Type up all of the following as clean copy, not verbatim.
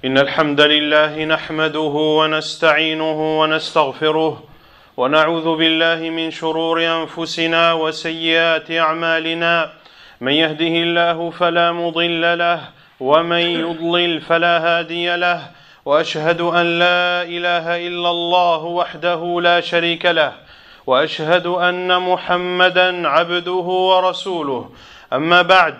إن الحمد لله نحمده ونستعينه ونستغفره ونعوذ بالله من شرور أنفسنا وسيئات أعمالنا. من يهده الله فلا مضل له ومن يضلل فلا هادي له، وأشهد أن لا إله إلا الله وحده لا شريك له، وأشهد أن محمدا عبده ورسوله. أما بعد،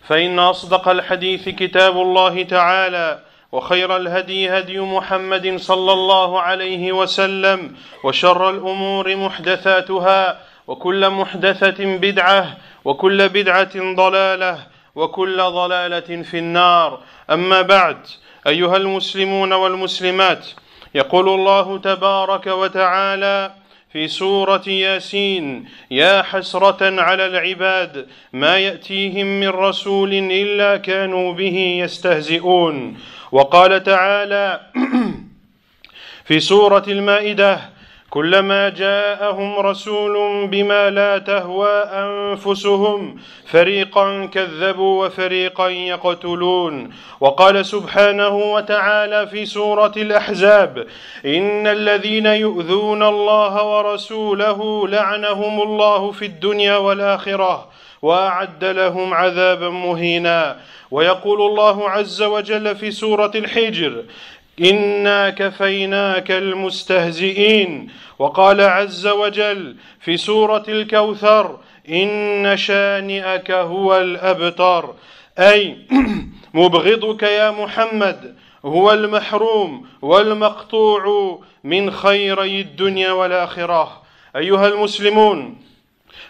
فإن أصدق الحديث كتاب الله تعالى، وخير الهدي هدي محمد صلى الله عليه وسلم، وشر الأمور محدثاتها، وكل محدثة بدعة، وكل بدعة ضلالة، وكل ضلالة في النار. أما بعد، أيها المسلمون والمسلمات، يقول الله تبارك وتعالى في سورة ياسين: يا حسرة على العباد ما يأتيهم من رسول إلا كانوا به يستهزئون. وقال تعالى في سورة المائدة: كلما جاءهم رسول بما لا تهوى أنفسهم فريقا كذبوا وفريقا يقتلون. وقال سبحانه وتعالى في سورة الأحزاب: إن الذين يؤذون الله ورسوله لعنهم الله في الدنيا والآخرة وأعد لهم عذابا مهينا. ويقول الله عز وجل في سورة الحجر: إنا كفيناك المستهزئين. وقال عز وجل في سورة الكوثر: إن شانئك هو الأبتر، أي مبغضك يا محمد هو المحروم والمقطوع من خيري الدنيا والآخرة. أيها المسلمون،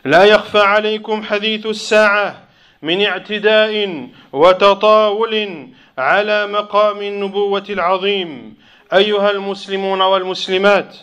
لا يخفى عليكم حديث الساعة من اعتداء وتطاول على مقام النبوة العظيم. أيها المسلمون والمسلمات،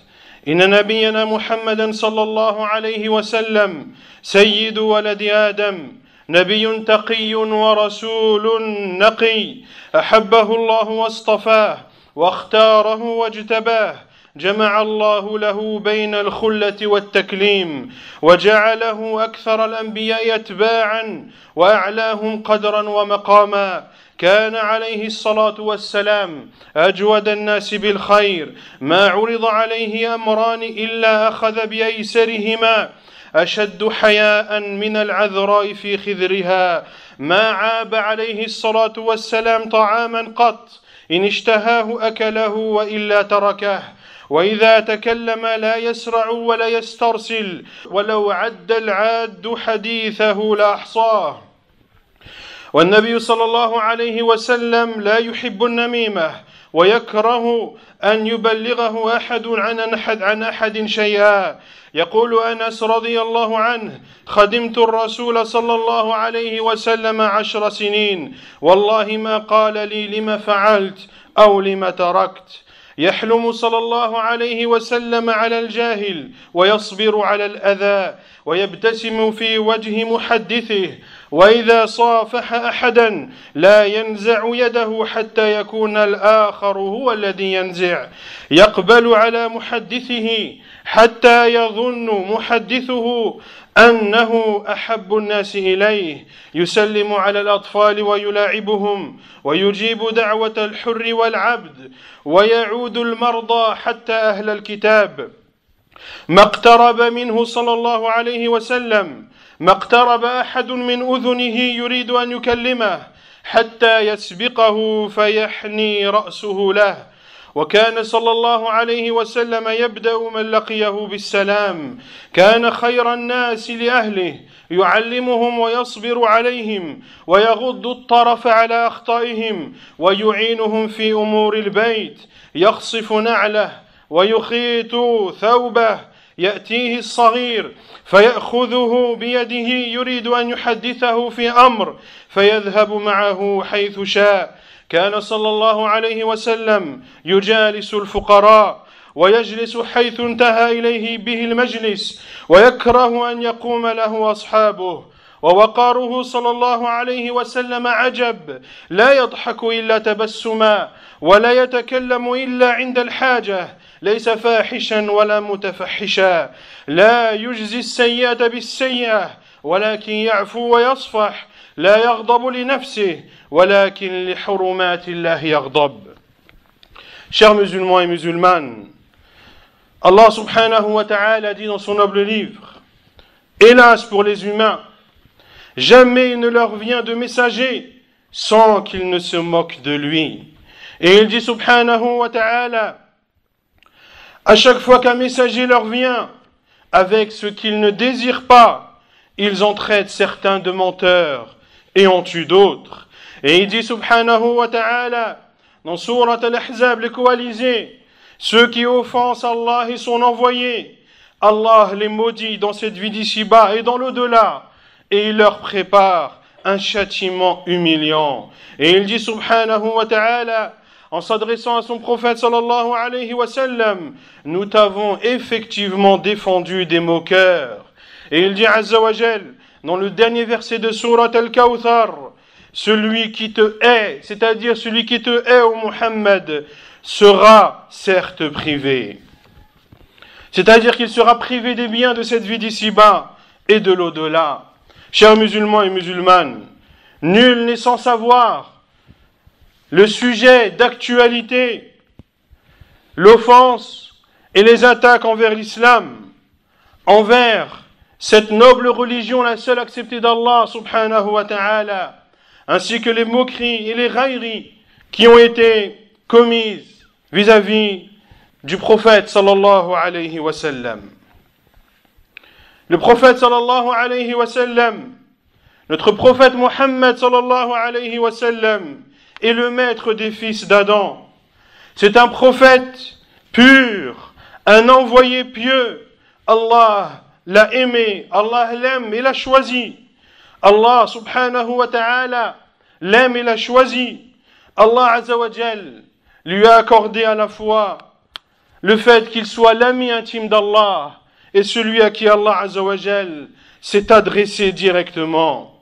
إن نبينا محمدا صلى الله عليه وسلم سيد ولد آدم، نبي تقي ورسول نقي، أحبه الله واصطفاه واختاره واجتباه. جمع الله له بين الخلة والتكليم، وجعله أكثر الأنبياء أتباعا وأعلاهم قدرا ومقاما. كان عليه الصلاة والسلام أجود الناس بالخير، ما عرض عليه أمران إلا أخذ بأيسرهما، أشد حياء من العذراء في خذرها. ما عاب عليه الصلاة والسلام طعاما قط، إن اشتهاه أكله وإلا تركه. وإذا تكلم لا يسرع ولا يسترسل، ولو عد العاد حديثه لأحصاه. والنبي صلى الله عليه وسلم لا يحب النميمة، ويكره أن يبلغه أحد عن أحد شيئا. يقول أنس رضي الله عنه: خدمت الرسول صلى الله عليه وسلم 10 سنين، والله ما قال لي لم فعلت أو لم تركت. يحلم صلى الله عليه وسلم على الجاهل ويصبر على الأذى، ويبتسم في وجه محدثه، وإذا صافح أحدا لا ينزع يده حتى يكون الآخر هو الذي ينزع. يقبل على محدثه حتى يظن محدثه أنه أحب الناس إليه. يسلم على الأطفال ويلاعبهم، ويجيب دعوة الحر والعبد، ويعود المرضى حتى أهل الكتاب. ما اقترب منه صلى الله عليه وسلم، ما اقترب أحد من أذنه يريد أن يكلمه حتى يسبقه فيحني رأسه له. وكان صلى الله عليه وسلم يبدأ من لقيه بالسلام. كان خير الناس لأهله، يعلمهم ويصبر عليهم، ويغض الطرف على أخطائهم، ويعينهم في أمور البيت. يخصف نعله ويخيط ثوبه، يأتيه الصغير فيأخذه بيده يريد أن يحدثه في أمر، فيذهب معه حيث شاء. كان صلى الله عليه وسلم يجالس الفقراء، ويجلس حيث انتهى إليه به المجلس، ويكره أن يقوم له أصحابه. ووقاره صلى الله عليه وسلم عجب، لا يضحك إلا تبسما، ولا يتكلم إلا عند الحاجة، ليس فاحشا ولا متفحشا، لا يجزي السيئة بالسيئة، ولكن يعفو ويصفح، لا يغضب لنفسه ولكن لحرمات الله يغضب. Chers musulmans et musulmanes, Allah subhanahu wa ta'ala dit dans son noble livre, hélas pour les humains, jamais il ne leur vient de messager sans qu'ils ne se moquent de lui. Et il dit subhanahu wa ta'ala, à chaque fois qu'un messager leur vient avec ce qu'ils ne désirent pas, ils en traitent certains de menteurs et en tuent d'autres. Et il dit subhanahu wa ta'ala dans Surat al-Ahzab, les coalisés, ceux qui offensent Allah et son envoyé, Allah les maudit dans cette vie d'ici-bas et dans l'au-delà, et il leur prépare un châtiment humiliant. Et il dit subhanahu wa ta'ala, en s'adressant à son prophète sallallahu alayhi wa sallam, nous t'avons effectivement défendu des moqueurs. Et il dit azza wa jal, dans le dernier verset de Surat al-Kawthar, celui qui te hait, c'est-à-dire celui qui te hait, ô Muhammad, sera certes privé. C'est-à-dire qu'il sera privé des biens de cette vie d'ici-bas et de l'au-delà. Chers musulmans et musulmanes, nul n'est sans savoir le sujet d'actualité, l'offense et les attaques envers l'islam, envers cette noble religion, la seule acceptée d'Allah subhanahu wa ta'ala, ainsi que les moqueries et les railleries qui ont été commises vis-à-vis du prophète sallallahu alayhi wa sallam. Le prophète sallallahu alayhi wa sallam, notre prophète Muhammad sallallahu alayhi wa sallam, est le maître des fils d'Adam. C'est un prophète pur, un envoyé pieux. Allah l'a aimé, Allah l'aime et l'a choisi. Allah subhanahu wa ta'ala l'aime et l'a choisi. Allah azza wa jal lui a accordé à la fois le fait qu'il soit l'ami intime d'Allah et celui à qui Allah azza wa jal s'est adressé directement.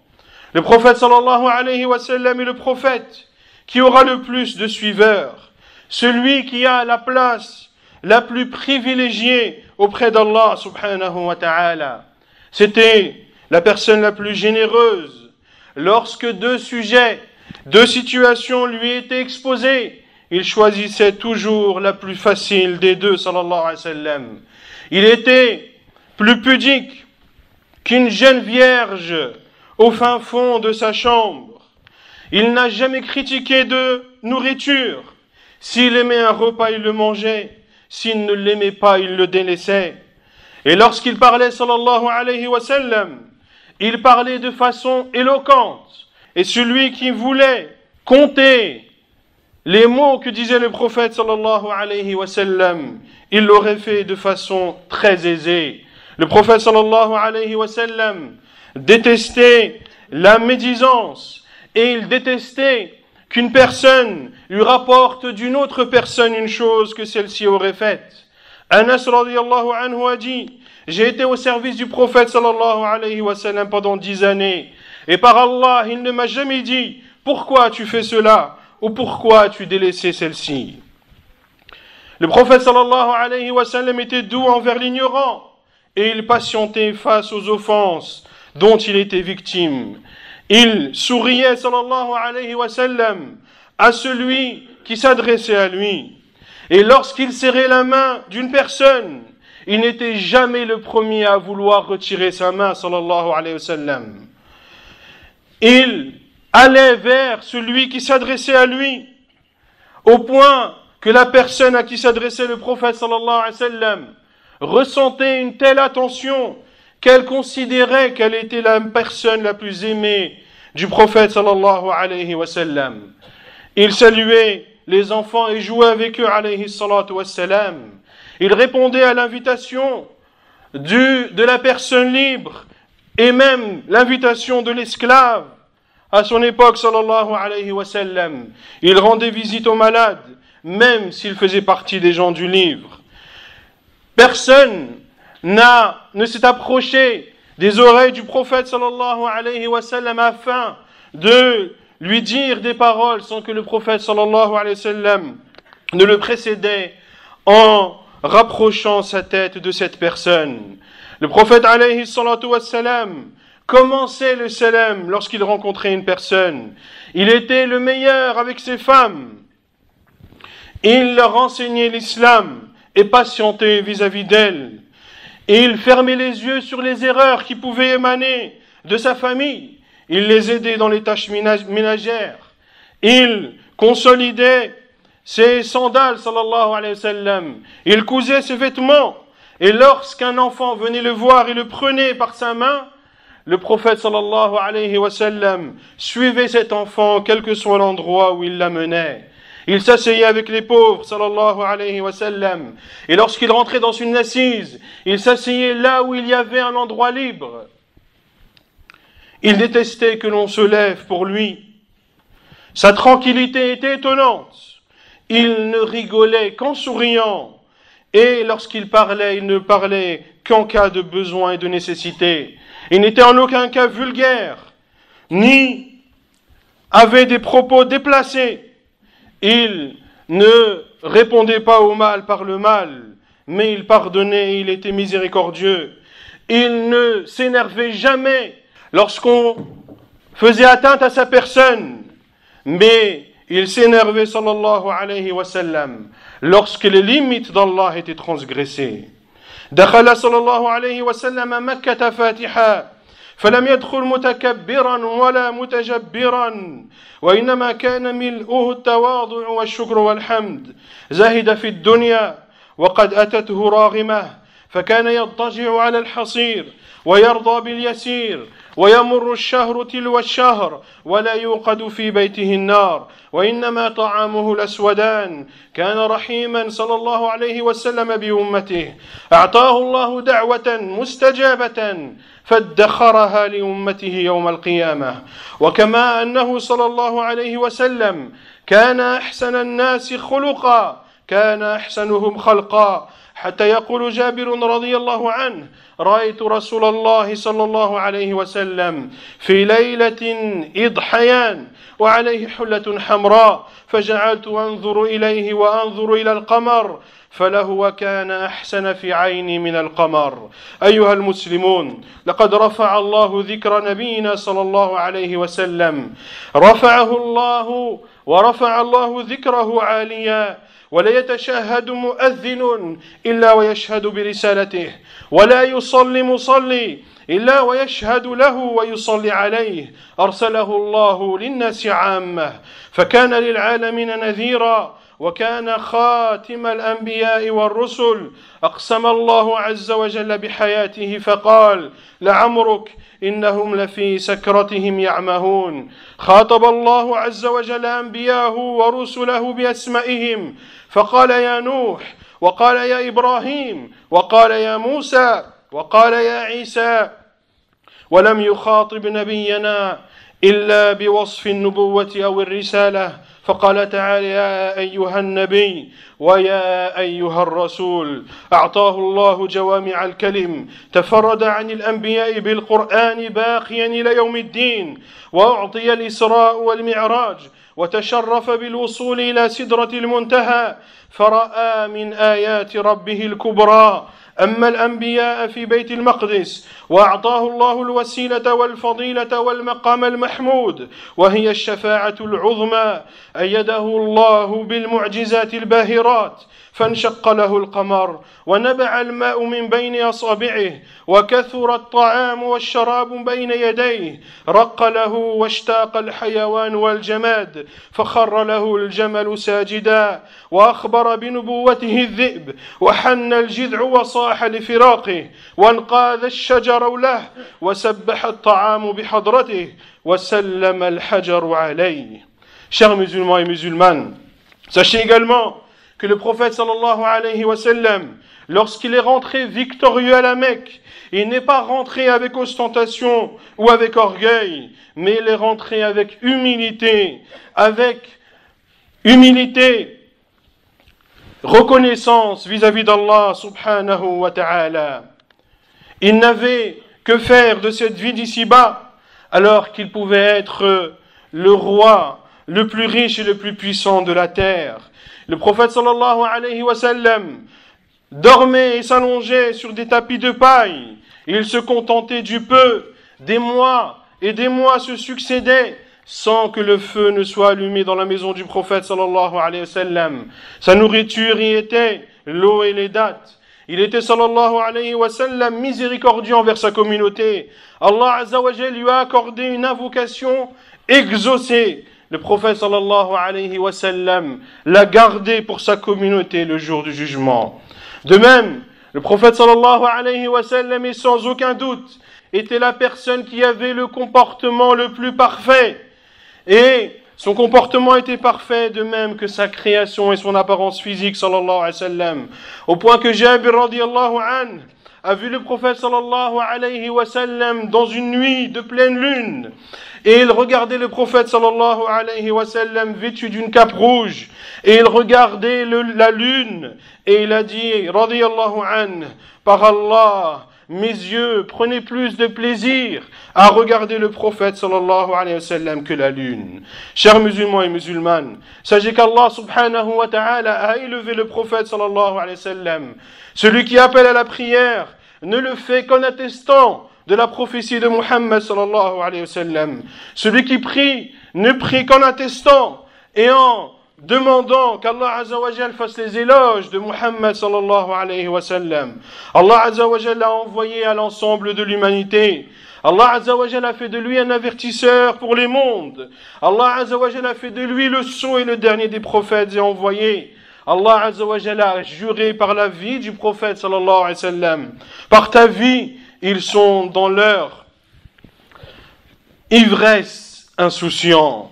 Le prophète sallallahu alayhi wa sallam est le prophète qui aura le plus de suiveurs, celui qui a la place la plus privilégiée auprès d'Allah subhanahu wa ta'ala. C'était la personne la plus généreuse. Lorsque deux situations lui étaient exposées, il choisissait toujours la plus facile des deux, sallallahu alayhi wa sallam. Il était plus pudique qu'une jeune vierge au fin fond de sa chambre. Il n'a jamais critiqué de nourriture. S'il aimait un repas, il le mangeait. S'il ne l'aimait pas, il le délaissait. Et lorsqu'il parlait, sallallahu alayhi wa sallam, il parlait de façon éloquente. Et celui qui voulait compter les mots que disait le prophète sallallahu alayhi wa sallam, il l'aurait fait de façon très aisée. Le prophète sallallahu alayhi wa sallam détestait la médisance et il détestait qu'une personne lui rapporte d'une autre personne une chose que celle-ci aurait faite. Anas radiyallahu anhu a dit, j'ai été au service du prophète sallallahu alayhi wa sallam pendant 10 années et par Allah il ne m'a jamais dit pourquoi tu fais cela ou pourquoi tu délaissais celle-ci. Le prophète sallallahu alayhi wa sallam était doux envers l'ignorant et il patientait face aux offenses dont il était victime. Il souriait sallallahu alayhi wa sallam à celui qui s'adressait à lui. Et lorsqu'il serrait la main d'une personne, il n'était jamais le premier à vouloir retirer sa main sallallahu alayhi wa sallam. Il allait vers celui qui s'adressait à lui, au point que la personne à qui s'adressait le prophète sallallahu alayhi wa sallam ressentait une telle attention qu'elle considérait qu'elle était la personne la plus aimée du prophète sallallahu alayhi wa sallam. Il saluait les enfants et jouait avec eux alayhi salatu wa salam. Il répondait à l'invitation de la personne libre et même l'invitation de l'esclave. À son époque, sallallahu alayhi wa sallam, il rendait visite aux malades, même s'il faisait partie des gens du livre. Personne ne s'est approché des oreilles du prophète sallallahu alayhi wa sallam afin de lui dire des paroles sans que le prophète sallallahu alayhi wa sallam ne le précédait en rapprochant sa tête de cette personne. Le prophète alayhi salatu wa salam commençait le salam lorsqu'il rencontrait une personne. Il était le meilleur avec ses femmes. Il leur enseignait l'islam et patientait vis-à-vis d'elle. Il fermait les yeux sur les erreurs qui pouvaient émaner de sa famille. Il les aidait dans les tâches ménagères. Il consolidait ses sandales, sallallahu alayhi wa sallam. Il cousait ses vêtements. Et lorsqu'un enfant venait le voir et le prenait par sa main, le prophète sallallahu alayhi wa sallam suivait cet enfant quel que soit l'endroit où il l'amenait. Il s'asseyait avec les pauvres, sallallahu alayhi wa sallam. Et lorsqu'il rentrait dans une assise, il s'asseyait là où il y avait un endroit libre. Il détestait que l'on se lève pour lui. Sa tranquillité était étonnante. Il ne rigolait qu'en souriant. Et lorsqu'il parlait, il ne parlait qu'en cas de besoin et de nécessité. Il n'était en aucun cas vulgaire, ni avait des propos déplacés. Il ne répondait pas au mal par le mal, mais il pardonnait et il était miséricordieux. Il ne s'énervait jamais lorsqu'on faisait atteinte à sa personne, mais il s'énervait, sallallahu alayhi wa sallam, lorsque les limites d'Allah étaient transgressées. دخل صلى الله عليه وسلم مكة فاتحا فلم يدخل متكبرا ولا متجبرا وإنما كان ملؤه التواضع والشكر والحمد زهد في الدنيا وقد أتته راغمة فكان يضطجع على الحصير ويرضى باليسير ويمر الشهر تلو الشهر ولا يوقد في بيته النار وإنما طعامه الأسودان كان رحيما صلى الله عليه وسلم بأمته أعطاه الله دعوة مستجابة فادخرها لأمته يوم القيامة وكما أنه صلى الله عليه وسلم كان أحسن الناس خلقا كان أحسنهم خلقا حتى يقول جابر رضي الله عنه رأيت رسول الله صلى الله عليه وسلم في ليلة إضحيان وعليه حلة حمراء فجعلت أنظر إليه وأنظر إلى القمر فلهو كان أحسن في عيني من القمر. أيها المسلمون، لقد رفع الله ذكر نبينا صلى الله عليه وسلم، رفعه الله ورفع الله ذكره عاليا، ولا يتشهد مؤذن إلا ويشهد برسالته، ولا يصلي مصلي إلا ويشهد له ويصلي عليه. أرسله الله للناس عامة فكان للعالمين نذيرا وكان خاتم الأنبياء والرسل. أقسم الله عز وجل بحياته فقال لعمرك إنهم لفي سكرتهم يعمهون. خاطب الله عز وجل أنبياءه ورسله بأسمائهم فقال يا نوح وقال يا إبراهيم وقال يا موسى وقال يا عيسى، ولم يخاطب نبينا إلا بوصف النبوة أو الرسالة فقال تعالى يا أيها النبي ويا أيها الرسول. أعطاه الله جوامع الكلم، تفرد عن الأنبياء بالقرآن باقيا إلى يوم الدين، وأعطي الإسراء والمعراج، وتشرف بالوصول إلى سدرة المنتهى فرأى من آيات ربه الكبرى. أما الأنبياء في بيت المقدس وأعطاه الله الوسيلة والفضيلة والمقام المحمود وهي الشفاعة العظمى. أيده الله بالمعجزات الباهرات فانشق له القمر ونبع الماء من بين أصابعه وكثر الطعام والشراب بين يديه، رق له واشتاق الحيوان والجماد فخر له الجمل ساجدا، وأخبر بنبوته الذئب وحن الجذع وصاح لفراقه، وانقاذ الشجر له وسبح الطعام بحضرته وسلم الحجر عليه. Chers musulmans et musulmanes, sachez également que le prophète sallallahu alayhi wa sallam, lorsqu'il est rentré victorieux à la Mecque, il n'est pas rentré avec ostentation ou avec orgueil, mais il est rentré avec humilité, reconnaissance vis-à-vis d'Allah subhanahu wa ta'ala. Il n'avait que faire de cette vie d'ici-bas, alors qu'il pouvait être le roi le plus riche et le plus puissant de la terre. Le prophète sallallahu alayhi wa sallam dormait et s'allongeait sur des tapis de paille. Il se contentait du peu. Des mois et des mois se succédaient sans que le feu ne soit allumé dans la maison du prophète sallallahu alayhi wa sallam. Sa nourriture y était l'eau et les dattes. Il était sallallahu alayhi wa sallam miséricordieux envers sa communauté. Allah azza wa jalla lui a accordé une invocation exaucée. Le prophète sallallahu alayhi wa sallam l'a gardé pour sa communauté le jour du jugement. De même, le prophète sallallahu alayhi wa sallam est sans aucun doute était la personne qui avait le comportement le plus parfait. Et son comportement était parfait de même que sa création et son apparence physique sallallahu alayhi wa sallam. Au point que Jabir radiyallahu anhu a vu le prophète sallallahu alayhi wa sallam dans une nuit de pleine lune. Et il regardait le prophète sallallahu alayhi wa sallam vêtu d'une cape rouge. Et il regardait la lune. Et il a dit, radiyallahu anhu, par Allah, mes yeux prenaient plus de plaisir à regarder le prophète sallallahu alayhi wa sallam que la lune. Chers musulmans et musulmanes, sachez qu'Allah subhanahu wa ta'ala a élevé le prophète sallallahu alayhi wa sallam. Celui qui appelle à la prière ne le fait qu'en attestant de la prophétie de Muhammad sallallahu alayhi wa sallam. Celui qui prie ne prie qu'en attestant et en demandant qu'Allah azza wa jalla fasse les éloges de Muhammad sallallahu alayhi wa sallam. Allah azza wa jalla l'a envoyé à l'ensemble de l'humanité. Allah azza wa jalla a fait de lui un avertisseur pour les mondes. Allah azza wa jalla a fait de lui le sceau et le dernier des prophètes et envoyés. Allah azza wa jalla a juré par la vie du prophète sallallahu alayhi wa sallam. Par ta vie, ils sont dans leur ivresse insouciant.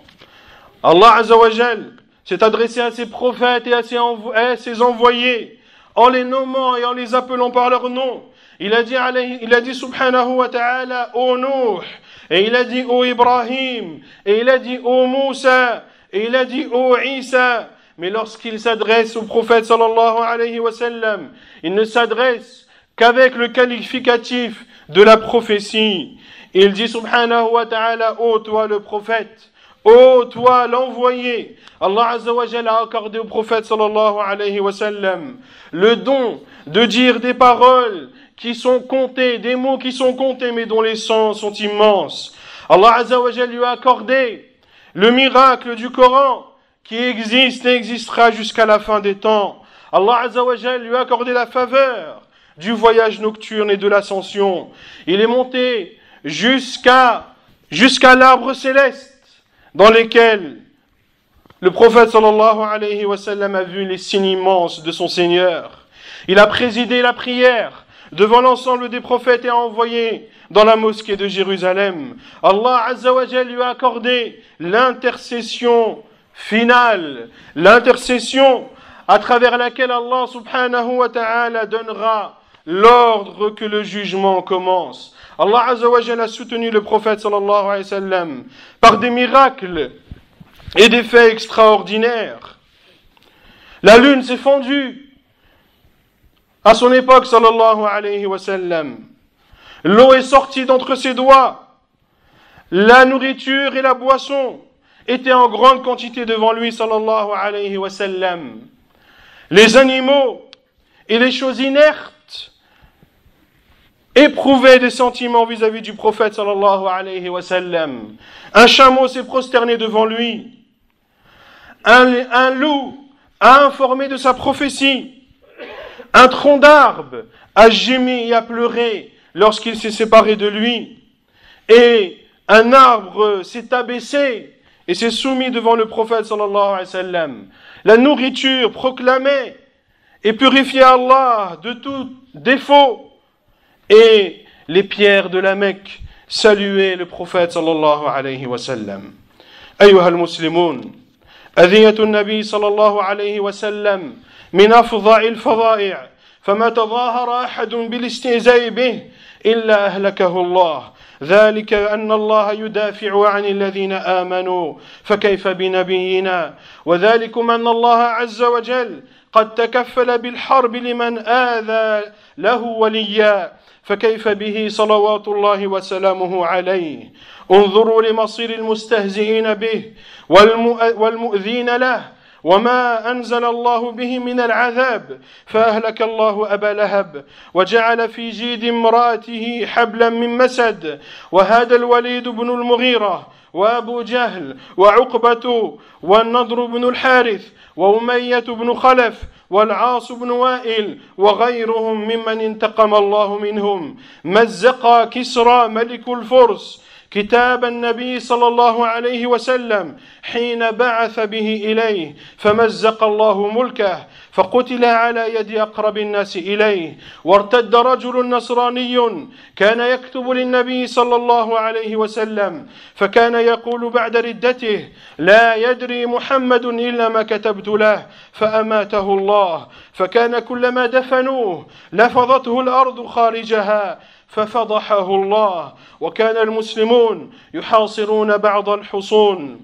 Allah azza wa jalla s'est adressé à ses prophètes et à ses envoyés en les nommant et en les appelant par leur nom. Il a dit subhanahu wa ta'ala, ô Nuh, et il a dit ô Ibrahim, et il a dit ô Moussa, et il a dit ô Isa. Mais lorsqu'il s'adresse au prophète sallallahu alayhi wa sallam, il ne s'adresse qu'avec le qualificatif de la prophétie. Il dit subhanahu wa ta'ala, ô toi le prophète, ô toi l'envoyé. Allah azza wa jalla a accordé au prophète sallallahu alayhi wa sallam le don de dire des paroles qui sont comptées, des mots qui sont comptés mais dont les sens sont immenses. Allah azza wa jalla lui a accordé le miracle du Coran qui existe et existera jusqu'à la fin des temps. Allah azza wa jalla lui a accordé la faveur du voyage nocturne et de l'ascension. Il est monté jusqu'à l'arbre céleste dans lesquels le prophète sallallahu alayhi wa sallam a vu les signes immenses de son Seigneur. Il a présidé la prière devant l'ensemble des prophètes et a envoyé dans la mosquée de Jérusalem. Allah azza wa jalla lui a accordé l'intercession finale, l'intercession à travers laquelle Allah subhanahu wa ta'ala donnera l'ordre que le jugement commence. Allah azza wa jalla a soutenu le prophète sallallahu alayhi wa sallam par des miracles et des faits extraordinaires. La lune s'est fondue à son époque sallallahu alayhi wa sallam. L'eau est sortie d'entre ses doigts. La nourriture et la boisson étaient en grande quantité devant lui sallallahu alayhi wa sallam. Les animaux et les choses inertes éprouvaient des sentiments vis-à-vis du prophète sallallahu alayhi wa sallam. Un chameau s'est prosterné devant lui. Un loup a informé de sa prophétie. Un tronc d'arbre a gémi et a pleuré lorsqu'il s'est séparé de lui. Et un arbre s'est abaissé et s'est soumis devant le prophète sallallahu alayhi wa sallam. La nourriture proclamait et purifiait Allah de tout défaut. Et les pierres de la Mecque saluaient le prophète sallallahu alayhi wa sallam. Ayyuha al-Muslimun, أذية النبي صلى الله عليه وسلم من أفظع الفظائع فما تظاهر أحد بالاستهزاء به إلا أهلكه الله ذلك أن الله يدافع عن الذين آمنوا فكيف بنبينا وذلكم أن الله عز وجل قد تكفل بالحرب لمن آذى له وليا فكيف به صلوات الله وسلامه عليه انظروا لمصير المستهزئين به والمؤذين له وما أنزل الله به من العذاب فأهلك الله أبا لهب وجعل في جيد امرأته حبلا من مسد وهذا الوليد بن المغيرة وأبو جهل وعقبة والنضر بن الحارث وأمية بن خلف والعاص بن وائل وغيرهم ممن انتقم الله منهم مزق كسرى ملك الفرس كتاب النبي صلى الله عليه وسلم حين بعث به إليه فمزق الله ملكه فقتل على يد أقرب الناس إليه وارتد رجل نصراني كان يكتب للنبي صلى الله عليه وسلم فكان يقول بعد ردته لا يدري محمد إلا ما كتبت له فأماته الله فكان كلما دفنوه لفظته الأرض خارجها ففضحه الله وكان المسلمون يحاصرون بعض الحصون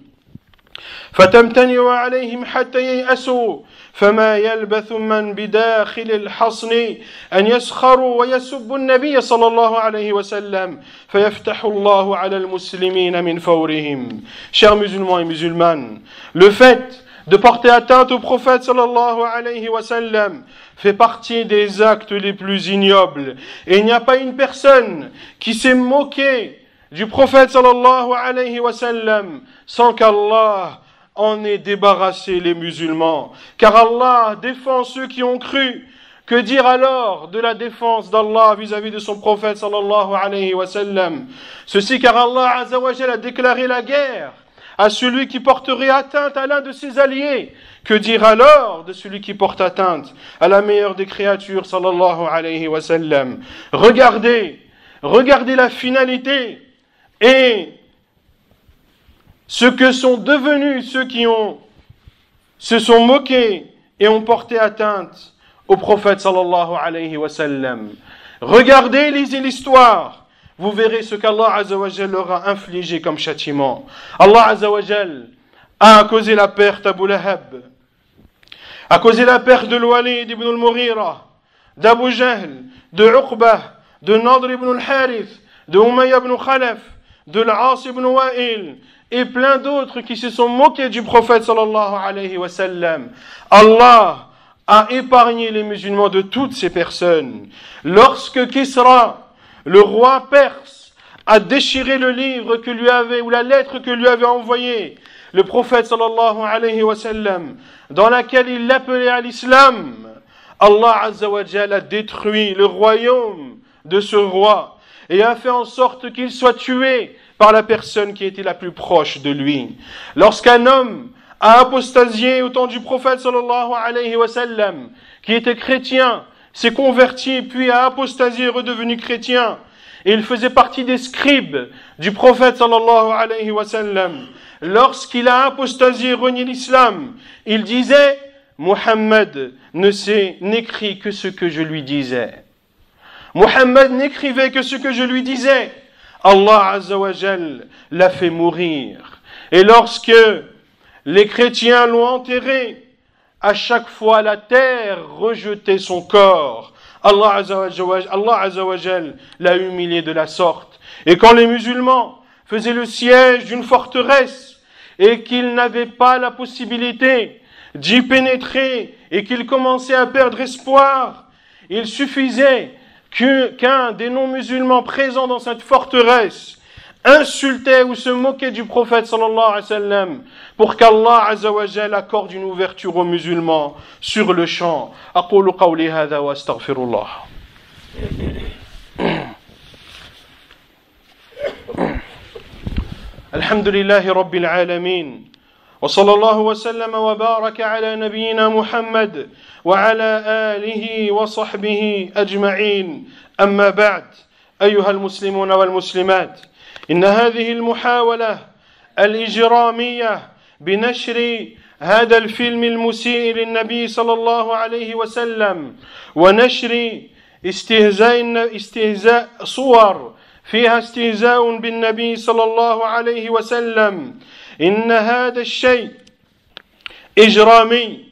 فتمتنع عليهم حتى ييأسوا فما يلبث من بداخل الحصن أن يسخروا ويسبوا النبي صلى الله عليه وسلم فيفتح الله على المسلمين من فورهم. Chers musulmans et musulmanes, le fait de porter atteinte au prophète sallallahu alayhi wa sallam fait partie des actes les plus ignobles. Et il n'y a pas une personne qui s'est moquée du prophète sallallahu alayhi wa sallam sans qu'Allah en ait débarrassé les musulmans. Car Allah défend ceux qui ont cru. Que dire alors de la défense d'Allah vis-à-vis de son prophète sallallahu alayhi wa sallam? Ceci car Allah azza wa jalla a déclaré la guerre à celui qui porterait atteinte à l'un de ses alliés. Que dire alors de celui qui porte atteinte à la meilleure des créatures, sallallahu alayhi wa sallam? Regardez la finalité et ce que sont devenus ceux qui se sont moqués et ont porté atteinte au prophète, sallallahu alayhi wa sallam. Regardez, lisez l'histoire. Vous verrez ce qu'Allah Azza wa Jal leur a infligé comme châtiment. Allah Azza wa Jal a causé la perte d'Abu Lahab, a causé la perte de Walid ibn al-Mughira, d'Abu Jahl, de Uqbah, de Nadr ibn al-Harith, de Umayya ibn Khalaf, de l'As ibn Wa'il, et plein d'autres qui se sont moqués du prophète sallallahu alayhi wa sallam. Allah a épargné les musulmans de toutes ces personnes. Lorsque Kisra, le roi perse, a déchiré le livre que lui avait, ou la lettre que lui avait envoyée le prophète sallallahu alayhi wa sallam, dans laquelle il l'appelait à l'islam, Allah azza wa jalla a détruit le royaume de ce roi et a fait en sorte qu'il soit tué par la personne qui était la plus proche de lui. Lorsqu'un homme a apostasié au temps du prophète sallallahu alayhi wa sallam, qui était chrétien, s'est converti puis a apostasié et redevenu chrétien, et il faisait partie des scribes du prophète sallallahu alayhi wa sallam. Lorsqu'il a apostasié et renié l'islam, il disait Muhammad n'écrit que ce que je lui disais. Muhammad n'écrivait que ce que je lui disais. Allah Azza wa Jal l'a fait mourir. Et lorsque les chrétiens l'ont enterré, à chaque fois la terre rejetait son corps. Allah Azza wa Jal l'a humilié de la sorte. Et quand les musulmans faisaient le siège d'une forteresse et qu'ils n'avaient pas la possibilité d'y pénétrer et qu'ils commençaient à perdre espoir, il suffisait qu'un des non-musulmans présents dans cette forteresse insultait ou se moquait du prophète sallallahu alayhi wa sallam pour qu'Allah azza wa jalla accorde une ouverture aux musulmans sur le champ. Aqulu qawli hadha wa astaghfirullah. Alhamdulillahi rabbil alamin. وصلى الله وسلم وبارك على نبينا محمد وعلى آله وصحبه أجمعين. أما بعد، أيها المسلمون والمسلمات، إن هذه المحاولة الإجرامية بنشر هذا الفيلم المسيء للنبي صلى الله عليه وسلم ونشر استهزاء صور فيها استهزاء بالنبي صلى الله عليه وسلم، إن هذا الشيء إجرامي،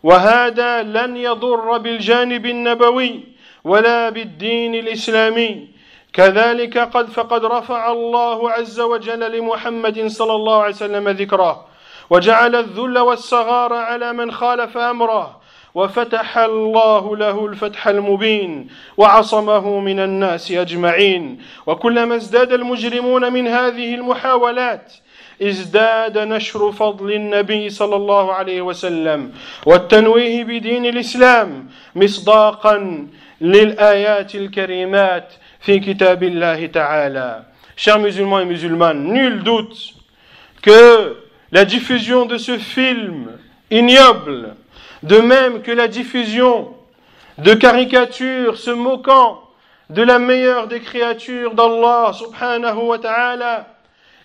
وهذا لن يضر بالجانب النبوي ولا بالدين الإسلامي. كذلك فقد رفع الله عز وجل لمحمد صلى الله عليه وسلم ذكره وجعل الذل والصغار على من خالف أمره وفتح الله له الفتح المبين وعصمه من الناس أجمعين وكلما ازداد المجرمون من هذه المحاولات ازداد نشر فضل النبي صلى الله عليه وسلم والتنويه بدين الإسلام مصداقا للآيات الكريمات في كتاب الله تعالى. Chers musulmans et musulmanes, nul doute que la diffusion de ce film ignoble, de même que la diffusion de caricatures se moquant de la meilleure des créatures d'Allah subhanahu wa ta'ala,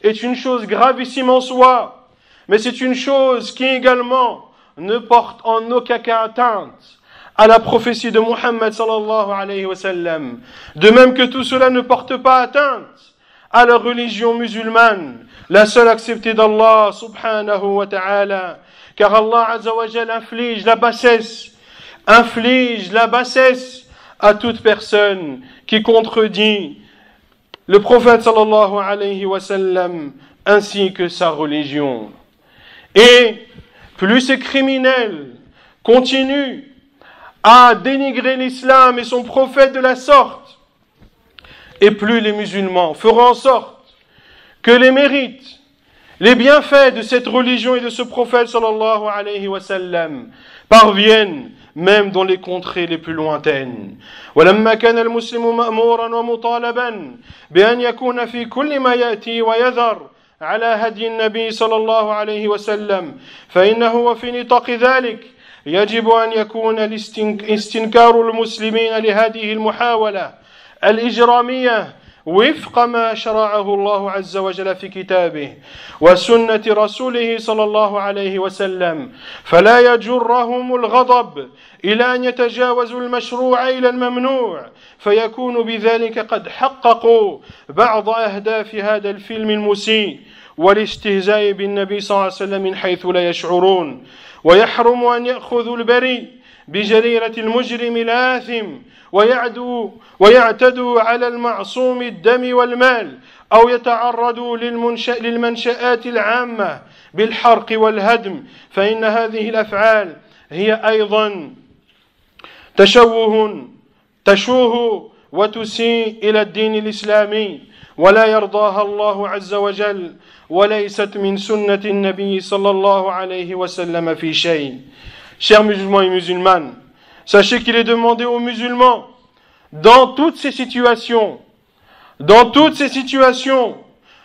est une chose gravissime en soi, mais c'est une chose qui également ne porte en aucun cas atteinte à la prophétie de Muhammad sallallahu alayhi wa sallam. De même que tout cela ne porte pas atteinte à la religion musulmane, la seule acceptée d'Allah subhanahu wa ta'ala, car Allah azza wa jal inflige la bassesse à toute personne qui contredit le prophète sallallahu alayhi wa sallam ainsi que sa religion. Et plus ces criminels continuent à dénigrer l'islam et son prophète de la sorte, et plus les musulmans feront en sorte que les mérites, les bienfaits de cette religion et de ce prophète sallallahu alayhi wa sallam parviennent même dans les contrées les plus lointaines. ولما كان المسلم مأمورا ومطالبا بأن يكون في كل ما يأتي ويذر على هدي النبي صلى الله عليه وسلم فإنه وفي نطاق ذلك يجب أن يكون استنكار المسلمين لهذه المحاولة الإجرامية وفق ما شرعه الله عز وجل في كتابه وسنة رسوله صلى الله عليه وسلم فلا يجرهم الغضب إلى أن يتجاوزوا المشروع إلى الممنوع فيكون بذلك قد حققوا بعض أهداف هذا الفيلم المسيء والاستهزاء بالنبي صلى الله عليه وسلم من حيث لا يشعرون ويحرم أن يأخذوا البريء بجريرة المجرم الآثم ويعتدوا على المعصوم الدم والمال أو يتعرضوا للمنشآت العامة بالحرق والهدم فإن هذه الأفعال هي أيضا تشوه وتسيء إلى الدين الإسلامي ولا يرضاها الله عز وجل وليست من سنة النبي صلى الله عليه وسلم في شيء. Chers musulmans et musulmanes, sachez qu'il est demandé aux musulmans, dans toutes ces situations,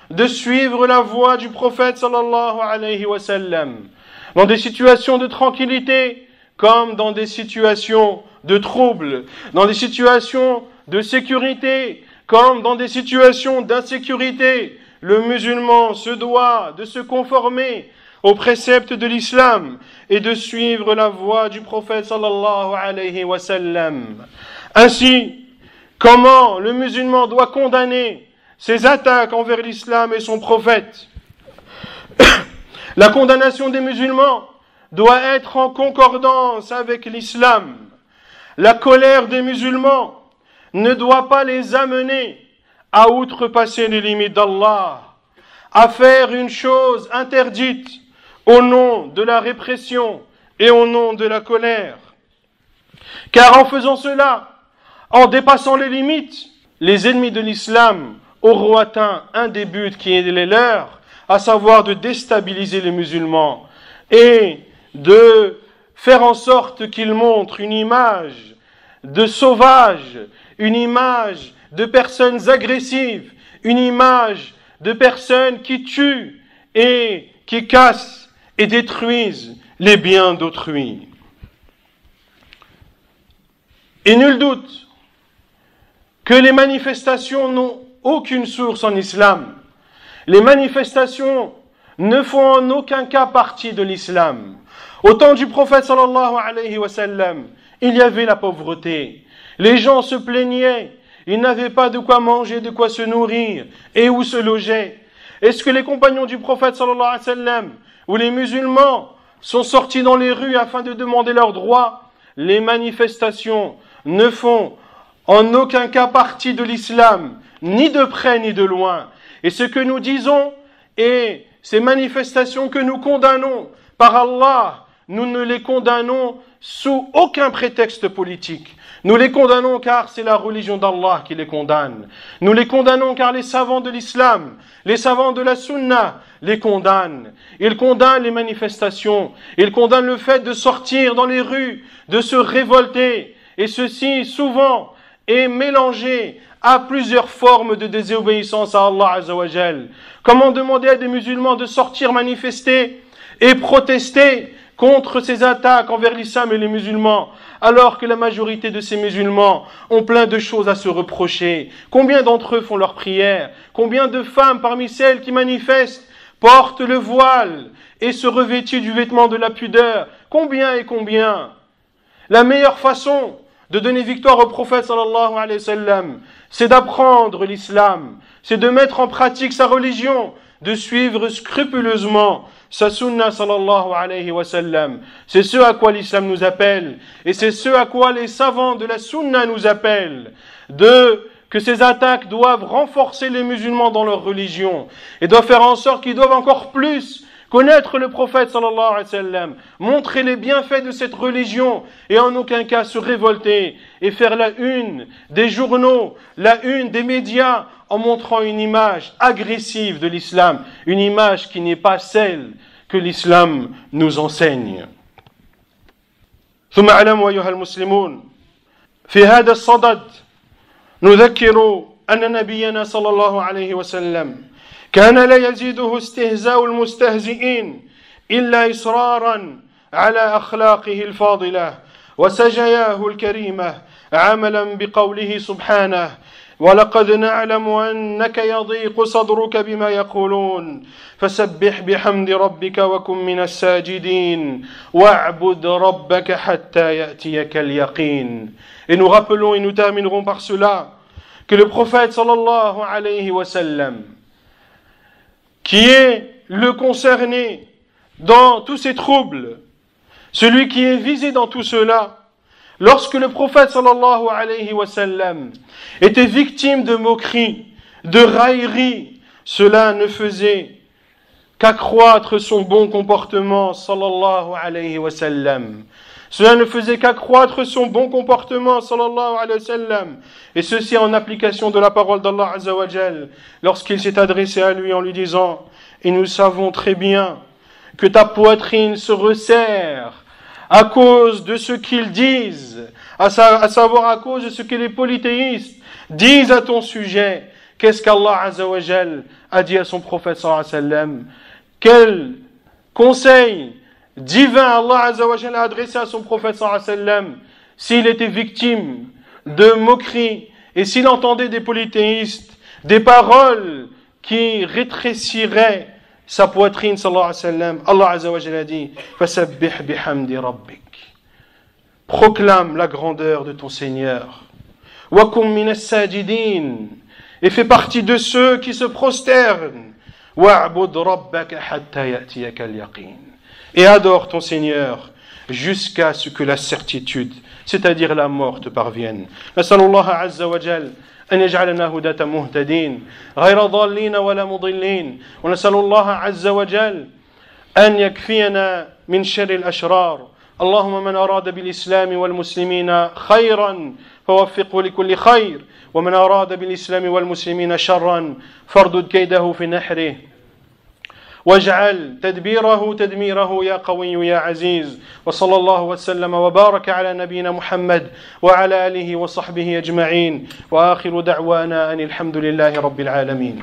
de suivre la voie du prophète sallallahu alayhi wa sallam, dans des situations de tranquillité, comme dans des situations de trouble, dans des situations de sécurité, comme dans des situations d'insécurité. Le musulman se doit de se conformer aux préceptes de l'islam et de suivre la voie du prophète sallallahu alayhi wa sallam. Ainsi, comment le musulman doit condamner ces attaques envers l'islam et son prophète? La condamnation des musulmans doit être en concordance avec l'islam. La colère des musulmans ne doit pas les amener à outrepasser les limites d'Allah, à faire une chose interdite au nom de la répression et au nom de la colère. Car en faisant cela, en dépassant les limites, les ennemis de l'islam auront atteint un des buts qui est les leurs, à savoir de déstabiliser les musulmans et de faire en sorte qu'ils montrent une image de sauvages, une image de personnes agressives, une image de personnes qui tuent et qui cassent et détruisent les biens d'autrui. Et nul doute que les manifestations n'ont aucune source en islam. Les manifestations ne font en aucun cas partie de l'islam. Au temps du prophète sallallahu alayhi wa sallam, il y avait la pauvreté. Les gens se plaignaient, ils n'avaient pas de quoi manger, de quoi se nourrir et où se loger. Est-ce que les compagnons du prophète sallallahu alayhi wa sallam ou les musulmans sont sortis dans les rues afin de demander leurs droits? Les manifestations ne font en aucun cas partie de l'islam, ni de près ni de loin. Et ce que nous disons est ces manifestations que nous condamnons par Allah, nous ne les condamnons sous aucun prétexte politique. Nous les condamnons car c'est la religion d'Allah qui les condamne. Nous les condamnons car les savants de l'islam, les savants de la sunna les condamnent. Ils condamnent les manifestations, ils condamnent le fait de sortir dans les rues, de se révolter. Et ceci souvent est mélangé à plusieurs formes de désobéissance à Allah Azza wa Jal. Comment demander à des musulmans de sortir manifester et protester contre ces attaques envers l'islam et les musulmans, alors que la majorité de ces musulmans ont plein de choses à se reprocher? Combien d'entre eux font leur prière? Combien de femmes parmi celles qui manifestent portent le voile et se revêtent du vêtement de la pudeur? Combien et combien? La meilleure façon de donner victoire au prophète sallallahu alayhi wa sallam, c'est d'apprendre l'islam, c'est de mettre en pratique sa religion, de suivre scrupuleusement sa sunna sallallahu alayhi wa sallam. C'est ce à quoi l'islam nous appelle, et c'est ce à quoi les savants de la sunna nous appellent, que ces attaques doivent renforcer les musulmans dans leur religion, et doivent faire en sorte qu'ils doivent encore plus connaître le prophète sallallahu alayhi wa sallam, montrer les bienfaits de cette religion, et en aucun cas se révolter et faire la une des journaux, la une des médias, en montrant une image agressive de l'islam, une image qui n'est pas celle que l'islam nous enseigne. ثم اعلموا أيها المسلمون في هذا الصدد نذكر أن نبينا صلى الله عليه وسلم كان لا يزيده استهزاء المستهزئين إلا إصرارا على أخلاقه الفاضلة وسجاياه الكريمة عملا بقوله سبحانه ولقد نعلم أنك يضيق صدرك بما يقولون فسبح بحمد ربك وكن من الساجدين واعبد ربك حتى يأتيك اليقين. Et nous rappelons et nous terminerons par cela que le prophète sallallahu alayhi wa sallam, qui est le concerné dans tous ces troubles, celui qui est visé dans tout cela, lorsque le prophète sallallahu alayhi wa sallam était victime de moqueries, de railleries, cela ne faisait qu'accroître son bon comportement sallallahu alayhi wa sallam. Cela ne faisait qu'accroître son bon comportement sallallahu alayhi wa sallam. Et ceci en application de la parole d'Allah Azza wa Jal, lorsqu'il s'est adressé à lui en lui disant: et nous savons très bien que ta poitrine se resserre à cause de ce qu'ils disent, à savoir à cause de ce que les polythéistes disent à ton sujet. Qu'est-ce qu'Allah Azza wa Jal a dit à son prophète sallallahu alayhi wa sallam? Quel conseil divin Allah Azza wa Jal a adressé à son prophète sallallahu alayhi wa sallam s'il était victime de moqueries et s'il entendait des polythéistes, des paroles qui rétréciraient sa poitrine sallallahu alayhi wa sallam? Allah Azza wa Jal a dit: fasabbih bihamdi rabbik, proclame la grandeur de ton Seigneur, wa kum minas sajidin, et fais partie de ceux qui se prosternent, wa'bud rabbaka hatta ya'tiyaka al-yaqin, et adore ton Seigneur jusqu'à ce que la certitude, c'est-à-dire la mort, te parvienne. Nasallallahu azza wa jal أن يجعلنا هداة مهتدين غير ضالين ولا مضلين ونسأل الله عز وجل أن يكفينا من شر الأشرار. اللهم من أراد بالإسلام والمسلمين خيرا فوفقه لكل خير ومن أراد بالإسلام والمسلمين شرا فاردد كيده في نحره واجعل تدبيره تدميره يا قوي يا عزيز. وصلى الله وسلم وبارك على نبينا محمد وعلى آله وصحبه أجمعين وآخر دعوانا أن الحمد لله رب العالمين.